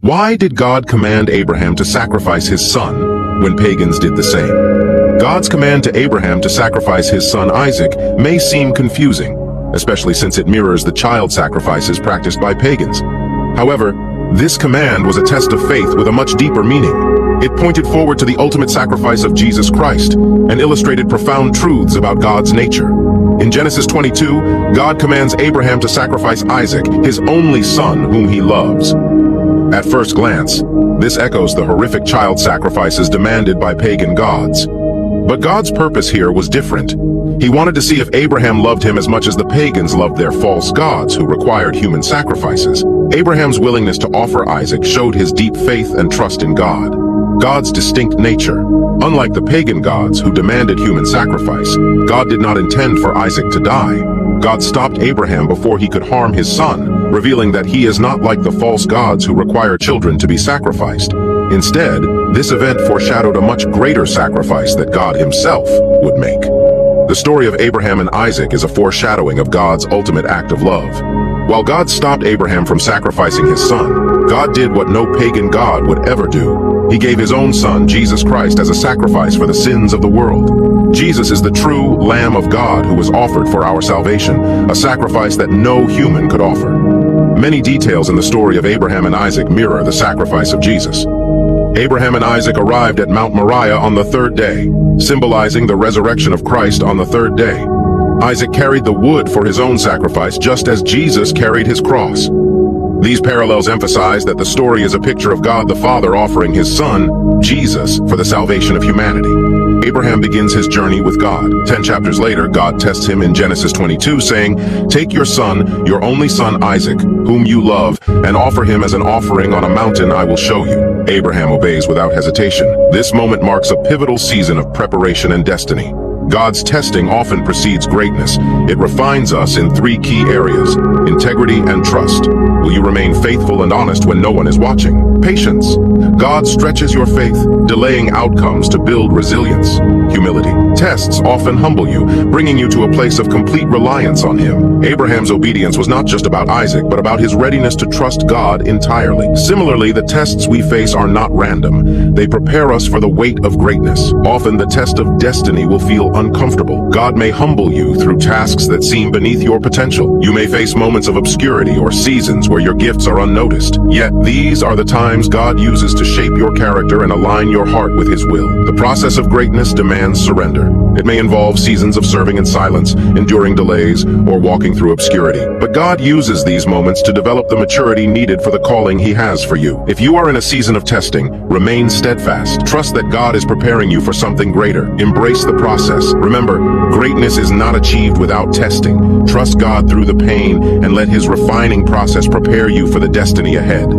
Why did God command Abraham to sacrifice his son when pagans did the same? God's command to Abraham to sacrifice his son Isaac may seem confusing, especially since it mirrors the child sacrifices practiced by pagans. However, this command was a test of faith with a much deeper meaning. It pointed forward to the ultimate sacrifice of Jesus Christ and illustrated profound truths about God's nature. In Genesis 22, God commands Abraham to sacrifice Isaac, his only son whom he loves. At first glance, this echoes the horrific child sacrifices demanded by pagan gods. But God's purpose here was different. He wanted to see if Abraham loved him as much as the pagans loved their false gods who required human sacrifices. Abraham's willingness to offer Isaac showed his deep faith and trust in God. God's distinct nature. Unlike the pagan gods who demanded human sacrifice, God did not intend for Isaac to die. God stopped Abraham before he could harm his son, revealing that he is not like the false gods who require children to be sacrificed. Instead, this event foreshadowed a much greater sacrifice that God himself would make. The story of Abraham and Isaac is a foreshadowing of God's ultimate act of love. While God stopped Abraham from sacrificing his son, God did what no pagan god would ever do. He gave his own son, Jesus Christ, as a sacrifice for the sins of the world. Jesus is the true Lamb of God who was offered for our salvation, a sacrifice that no human could offer. Many details in the story of Abraham and Isaac mirror the sacrifice of Jesus. Abraham and Isaac arrived at Mount Moriah on the third day, symbolizing the resurrection of Christ on the third day. Isaac carried the wood for his own sacrifice just as Jesus carried his cross. These parallels emphasize that the story is a picture of God the Father offering his son, Jesus, for the salvation of humanity. Abraham begins his journey with God. 10 chapters later, God tests him in Genesis 22, saying, "Take your son, your only son Isaac, whom you love, and offer him as an offering on a mountain I will show you." Abraham obeys without hesitation. This moment marks a pivotal season of preparation and destiny. God's testing often precedes greatness. It refines us in three key areas: integrity and trust. Will you remain faithful and honest when no one is watching? Patience. God stretches your faith, delaying outcomes to build resilience. Humility. Tests often humble you, bringing you to a place of complete reliance on him. Abraham's obedience was not just about Isaac, but about his readiness to trust God entirely. Similarly, the tests we face are not random. They prepare us for the weight of greatness. Often the test of destiny will feel uncomfortable. God may humble you through tasks that seem beneath your potential. You may face moments of obscurity or seasons where your gifts are unnoticed. Yet these are the times God uses to shape your character and align your heart with his will. The process of greatness demands surrender. It may involve seasons of serving in silence, enduring delays, or walking through obscurity. But God uses these moments to develop the maturity needed for the calling he has for you. If you are in a season of testing, remain steadfast. Trust that God is preparing you for something greater. Embrace the process. Remember, greatness is not achieved without testing. Trust God through the pain and let his refining process prepare you for the destiny ahead.